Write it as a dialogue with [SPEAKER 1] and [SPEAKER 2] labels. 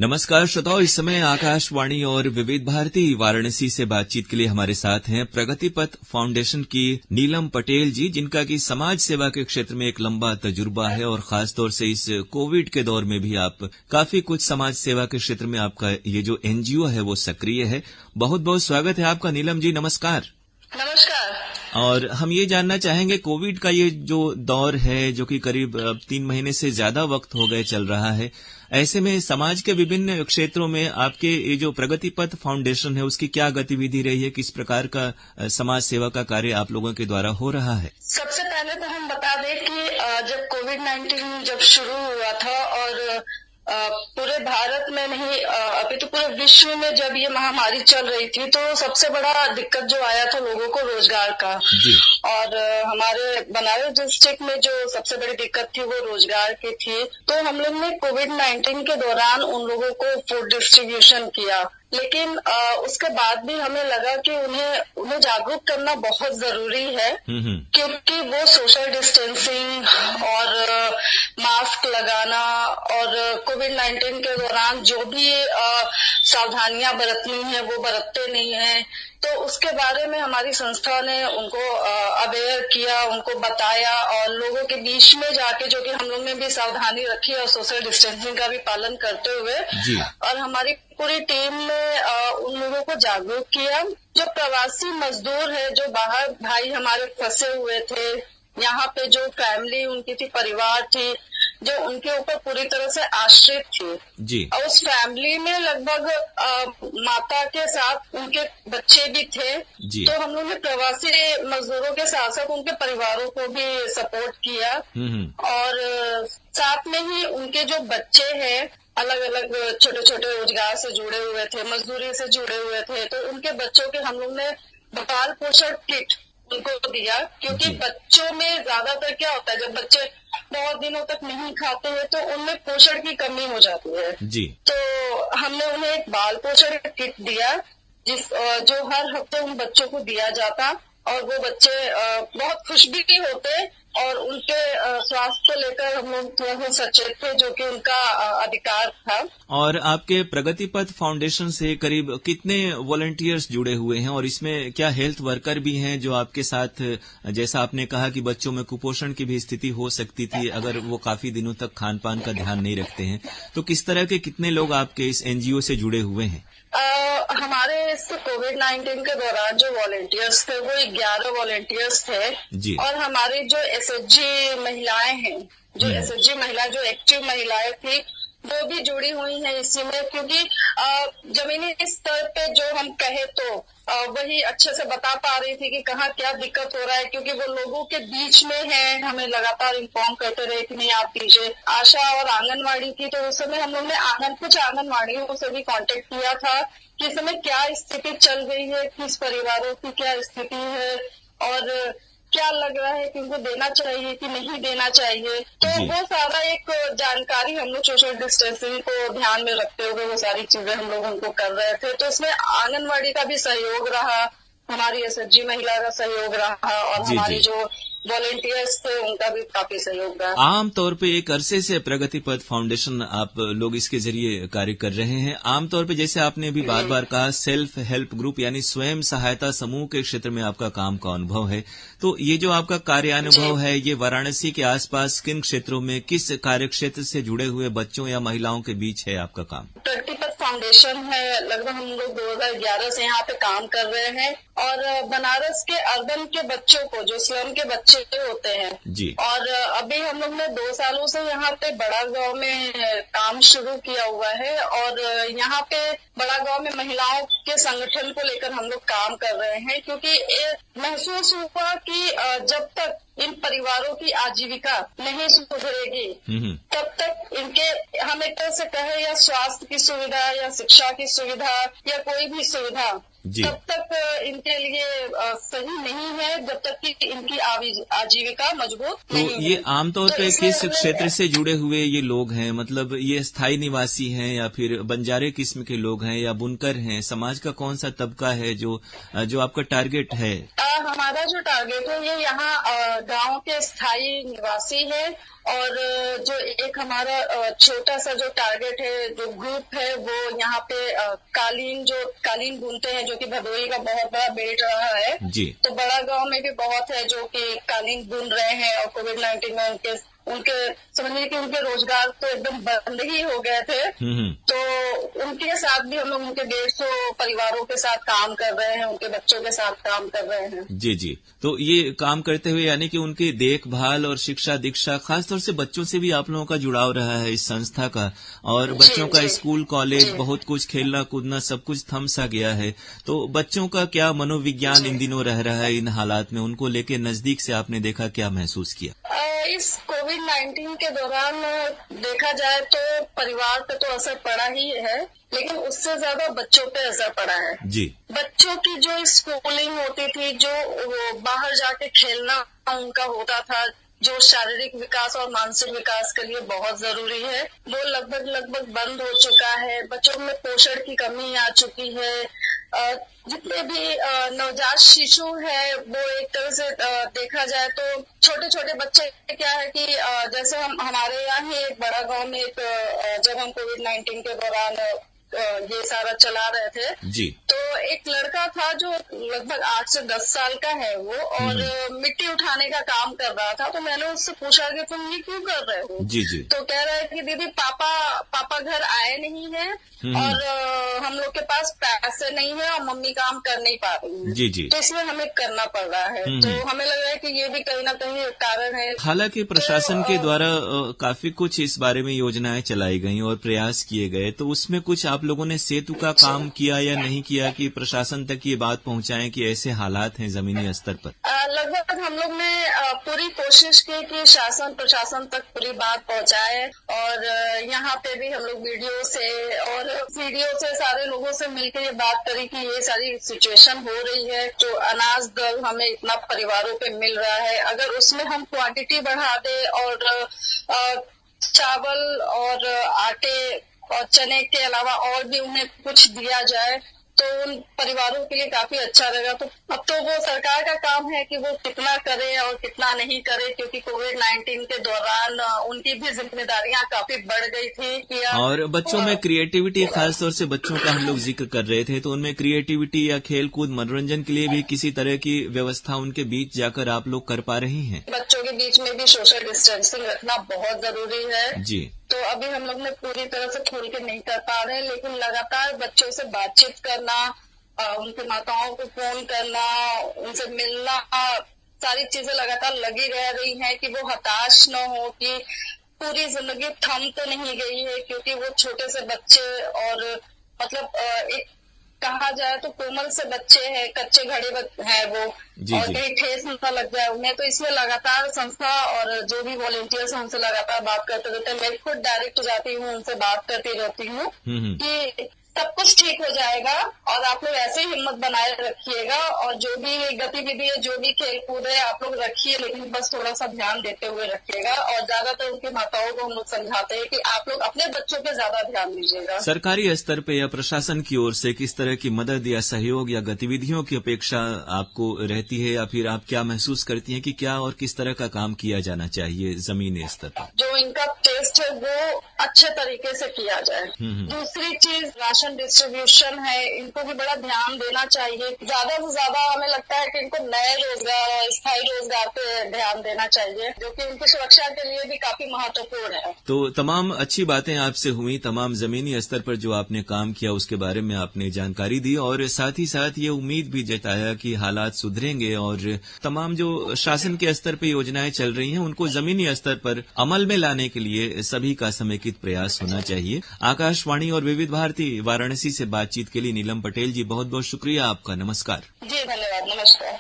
[SPEAKER 1] नमस्कार श्रोताओं, इस समय आकाशवाणी और विविध भारती वाराणसी से बातचीत के लिए हमारे साथ हैं प्रगति पथ फाउंडेशन की नीलम पटेल जी, जिनका कि समाज सेवा के क्षेत्र में एक लंबा तजुर्बा है और खासतौर से इस कोविड के दौर में भी आप काफी कुछ समाज सेवा के क्षेत्र में आपका ये जो एनजीओ है वो सक्रिय है। बहुत बहुत स्वागत है आपका नीलम जी, नमस्कार।
[SPEAKER 2] नमस्कार।
[SPEAKER 1] और हम ये जानना चाहेंगे, कोविड का ये जो दौर है जो कि करीब 3 महीने से ज्यादा वक्त हो गए चल रहा है, ऐसे में समाज के विभिन्न क्षेत्रों में आपके ये जो प्रगति पथ फाउंडेशन है उसकी क्या गतिविधि रही है, किस प्रकार का समाज सेवा का कार्य आप लोगों के द्वारा हो रहा है?
[SPEAKER 2] सबसे पहले तो हम बता दें कि जब कोविड-19 जब शुरू हुआ था और पूरे भारत में नहीं अभी तो पूरे विश्व में जब ये महामारी चल रही थी तो सबसे बड़ा दिक्कत जो आया था लोगों को रोजगार का। और हमारे बनारस डिस्ट्रिक्ट में जो सबसे बड़ी दिक्कत थी वो रोजगार की थी। तो हम लोग ने कोविड-19 के दौरान उन लोगों को फूड डिस्ट्रीब्यूशन किया, लेकिन उसके बाद भी हमें लगा कि उन्हें जागरूक करना बहुत जरूरी है, क्योंकि वो सोशल डिस्टेंसिंग और मास्क लगाना और कोविड-19 के दौरान जो भी सावधानियां बरतनी है वो बरतते नहीं है। तो उसके बारे में हमारी संस्था ने उनको अवेयर किया, उनको बताया और लोगों के बीच में जाके, जो कि हम लोग ने भी सावधानी रखी और सोशल डिस्टेंसिंग का भी पालन करते हुए, और हमारी पूरी टीम ने उन लोगों को जागरूक किया। जो प्रवासी मजदूर है, जो बाहर भाई हमारे फंसे हुए थे, यहाँ पे जो फैमिली उनकी थी, परिवार थी जो उनके ऊपर पूरी तरह से आश्रित थी जी। और उस फैमिली में लगभग माता के साथ उनके बच्चे भी थे जी। तो हम लोग ने प्रवासी मजदूरों के साथ साथ उनके परिवारों को भी सपोर्ट किया और साथ में ही उनके जो बच्चे हैं अलग अलग छोटे छोटे रोजगार से जुड़े हुए थे, मजदूरी से जुड़े हुए थे, तो उनके बच्चों के हम लोग ने बाल पोषण किट उनको दिया, क्योंकि बच्चों में ज्यादातर क्या होता है, जब बच्चे बहुत दिनों तक नहीं खाते हैं तो उनमें पोषण की कमी हो जाती है जी। तो हमने उन्हें एक बाल पोषण किट दिया जो हर हफ्ते उन बच्चों को दिया जाता और वो बच्चे बहुत खुश भी होते और उनके स्वास्थ्य को लेकर हम लोग थोड़ा सचेत थे, जो कि उनका अधिकार था।
[SPEAKER 1] और आपके प्रगति पथ फाउंडेशन से करीब कितने वॉलंटियर्स जुड़े हुए हैं और इसमें क्या हेल्थ वर्कर भी हैं जो आपके साथ, जैसा आपने कहा कि बच्चों में कुपोषण की भी स्थिति हो सकती थी अगर वो काफी दिनों तक खान पान का ध्यान नहीं रखते हैं, तो किस तरह के कितने लोग आपके इस एनजीओ से जुड़े हुए हैं?
[SPEAKER 2] हमारे इस कोविड-19 के दौरान जो वॉलंटियर्स थे वो 11 वॉलंटियर्स थे जी। और हमारी जो एसएचजी महिलाएं हैं, जो एसएचजी महिला जो एक्टिव महिलाएं थी वो भी जुड़ी हुई हैं इसी में, क्योंकि जमीनी स्तर पे जो हम कहे तो वही अच्छे से बता पा रही थी कि कहाँ क्या दिक्कत हो रहा है, क्योंकि वो लोगों के बीच में है, हमें लगातार इन्फॉर्म करते रहे कि नहीं आप दीजिए। आशा और आंगनवाड़ी की, तो उस समय हम लोग ने कुछ आंगनवाड़ियों से भी कांटेक्ट किया था कि इस समय क्या स्थिति चल रही है, किस परिवारों की क्या स्थिति है और क्या लग रहा है कि उनको देना चाहिए कि नहीं देना चाहिए। तो वो सारा एक जानकारी हम लोग सोशल डिस्टेंसिंग को ध्यान में रखते हुए वो सारी चीजें हम लोग उनको कर रहे थे। तो इसमें आंगनवाड़ी का भी सहयोग रहा, हमारी एसएचजी महिला का सहयोग रहा और हमारी जो वॉलंटियर्स थे उनका भी काफी सहयोग रहा।
[SPEAKER 1] आमतौर पे एक अरसे से प्रगति पथ फाउंडेशन आप लोग इसके जरिए कार्य कर रहे हैं। आमतौर पे जैसे आपने भी बार बार कहा, सेल्फ हेल्प ग्रुप यानी स्वयं सहायता समूह के क्षेत्र में आपका काम का अनुभव है, तो ये जो आपका कार्यानुभव है ये वाराणसी के आसपास किन क्षेत्रों में, किस कार्य क्षेत्र से जुड़े हुए बच्चों या महिलाओं के बीच है आपका काम?
[SPEAKER 2] प्रगति पथ फाउंडेशन है, लगभग हम लोग 2011 से यहाँ पे काम कर रहे हैं और बनारस के अर्बन के बच्चों को, जो स्लम के बच्चे होते हैं जी। और अभी हम लोग ने 2 सालों से यहाँ पे बड़ा गांव में काम शुरू किया हुआ है और यहाँ पे बड़ा गांव में महिलाओं के संगठन को लेकर हम लोग काम कर रहे हैं, क्योंकि महसूस हुआ कि जब तक इन परिवारों की आजीविका नहीं सुधरेगी तब तक इनके, हम एक तरह से कहे, या स्वास्थ्य की सुविधा या शिक्षा की सुविधा या कोई भी सुविधा तब तक इनके लिए सही नहीं है जब तक कि इनकी आजीविका मजबूत नहीं है।
[SPEAKER 1] तो ये आमतौर पे किस क्षेत्र से जुड़े हुए ये लोग हैं? मतलब ये स्थायी निवासी हैं या फिर बंजारे किस्म के लोग हैं या बुनकर हैं? समाज का कौन सा तबका है जो आपका टारगेट है?
[SPEAKER 2] हमारा जो टारगेट है ये यहाँ गांव के स्थायी निवासी है, और जो एक हमारा छोटा सा जो टारगेट है, जो ग्रुप है, वो यहाँ पे कालीन बुनते हैं, जो कि भदोही का बहुत बड़ा बेल्ट रहा है
[SPEAKER 1] जी।
[SPEAKER 2] तो बड़ा गांव में भी बहुत है जो कि कालीन बुन रहे हैं, और कोविड-19 में उनके समझिए कि उनके रोजगार तो एकदम बंद ही हो गए थे। तो उनके साथ भी हम लोग उनके 150 परिवारों के साथ काम कर रहे हैं, उनके बच्चों के साथ काम कर रहे हैं।
[SPEAKER 1] जी जी। तो ये काम करते हुए यानी कि उनकी देखभाल और शिक्षा दीक्षा, खासतौर से बच्चों से भी आप लोगों का जुड़ाव रहा है इस संस्था का, और बच्चों का स्कूल कॉलेज बहुत कुछ खेलना कूदना सब कुछ थम सा गया है। तो बच्चों का क्या मनोविज्ञान इन दिनों रह रहा है इन हालात में, उनको लेके नजदीक से आपने देखा, क्या महसूस किया?
[SPEAKER 2] इस कोविड-19 के दौरान देखा जाए तो परिवार पे तो असर पड़ा ही है, लेकिन उससे ज्यादा बच्चों पे असर पड़ा है
[SPEAKER 1] जी।
[SPEAKER 2] बच्चों की जो स्कूलिंग होती थी, जो बाहर जाके खेलना उनका होता था, जो शारीरिक विकास और मानसिक विकास के लिए बहुत जरूरी है, वो लगभग बंद हो चुका है। बच्चों में पोषण की कमी आ चुकी है। जितने भी नवजात शिशु है, वो एक तरह से देखा जाए तो छोटे छोटे बच्चे, क्या है कि जैसे हमारे यहाँ ही एक बड़ा गांव में जब हम कोविड-19 के दौरान ये सारा चला रहे थे
[SPEAKER 1] जी।
[SPEAKER 2] तो एक लड़का था जो लगभग 8 से 10 साल का है वो, और मिट्टी उठाने का काम कर रहा था। तो मैंने उससे पूछा कि तुम ये क्यों कर रहे हो?
[SPEAKER 1] जी जी।
[SPEAKER 2] तो कह रहा है कि दीदी पापा घर आए नहीं है, और हम लोग के पास पैसे नहीं है, और मम्मी काम कर नहीं पा रही है।
[SPEAKER 1] जी जी।
[SPEAKER 2] तो इसलिए हमें करना पड़ रहा है। तो हमें लग रहा है कि ये भी कहीं ना कहीं कारण है।
[SPEAKER 1] हालांकि प्रशासन के द्वारा काफी कुछ इस बारे में योजनाएं चलाई गई और प्रयास किए गए, तो उसमें कुछ आप लोगों ने सेतु का काम किया या नहीं किया कि प्रशासन तक ये बात पहुंचाएं कि ऐसे हालात हैं जमीनी स्तर पर?
[SPEAKER 2] लगभग हम लोग ने पूरी कोशिश की कि शासन प्रशासन तक पूरी बात पहुंचाए, और यहाँ पे भी हम लोग वीडियो से सारे लोगों से मिलकर ये बात करी कि ये सारी सिचुएशन हो रही है, जो अनाज दल हमें इतना परिवारों पे मिल रहा है, अगर उसमें हम क्वांटिटी बढ़ा दे और चावल और आटे और चने के अलावा और भी उन्हें कुछ दिया जाए तो उन परिवारों के लिए काफी अच्छा रहेगा। तो अब तो वो सरकार का काम है कि वो कितना करे और कितना नहीं करे, क्योंकि कोविड-19 के दौरान उनकी भी जिम्मेदारियां काफी बढ़ गई थी।
[SPEAKER 1] और बच्चों में क्रिएटिविटी, खासतौर से बच्चों का हम लोग जिक्र कर रहे थे, तो उनमें क्रिएटिविटी या खेल कूद मनोरंजन के लिए भी किसी तरह की व्यवस्था उनके बीच जाकर आप लोग कर पा रही हैं? बच्चों
[SPEAKER 2] के बीच में भी सोशल डिस्टेंसिंग रखना बहुत जरूरी है
[SPEAKER 1] जी।
[SPEAKER 2] तो अभी हम लोग ने पूरी तरह से खोल के नहीं कर पा रहे, लेकिन लगातार बच्चों से बातचीत करना, उनकी माताओं को फोन करना, उनसे मिलना, सारी चीजें लगातार लगी रह रही हैं कि वो हताश न हो कि पूरी जिंदगी थम तो नहीं गई है, क्योंकि वो छोटे से बच्चे और मतलब एक कहा जाए तो कोमल से बच्चे हैं, कच्चे घड़े हैं वो, और कहीं ठेस न लग जाए उन्हें। तो इसमें लगातार संस्था और जो भी वॉलंटियर्स हैं उनसे लगातार बात करते रहते हैं। मैं खुद डायरेक्ट जाती हूँ, उनसे बात करती रहती हूँ कि सब कुछ ठीक हो जाएगा और आप लोग ऐसे ही हिम्मत बनाए रखिएगा, और जो भी गतिविधि है, जो भी खेल कूद है आप लोग रखिए, लेकिन बस थोड़ा सा ध्यान देते हुए रखिएगा। और ज्यादातर उनकी माताओं को हम लोग समझाते हैं कि आप लोग अपने बच्चों पे ज्यादा ध्यान दीजिएगा।
[SPEAKER 1] सरकारी स्तर पे या प्रशासन की ओर से किस तरह की मदद या सहयोग या गतिविधियों की अपेक्षा आपको रहती है, या फिर आप क्या महसूस करती हैं कि क्या और किस तरह का काम किया जाना चाहिए जमीनी स्तर पर?
[SPEAKER 2] जो इनका टेस्ट है वो अच्छे तरीके से किया जाए। दूसरी चीज राशन डिस्ट्रीब्यूशन है, इनको भी बड़ा ध्यान देना चाहिए। ज्यादा से ज्यादा हमें लगता है कि इनको नए रोजगार और स्थायी रोजगार पे ध्यान देना चाहिए, जो कि उनकी सुरक्षा के लिए भी काफी महत्वपूर्ण है।
[SPEAKER 1] तो तमाम अच्छी बातें आपसे हुई, तमाम जमीनी स्तर पर जो आपने काम किया उसके बारे में आपने जानकारी दी, और साथ ही साथ ये उम्मीद भी जताया कि हालात सुधरेंगे और तमाम जो शासन के स्तर पर योजनाएं चल रही हैं उनको जमीनी स्तर पर अमल में लाने के लिए सभी का समेकित प्रयास होना चाहिए। आकाशवाणी और विविध भारती वाराणसी से बातचीत के लिए नीलम पटेल जी, बहुत बहुत शुक्रिया आपका। नमस्कार।
[SPEAKER 2] जी धन्यवाद, नमस्कार।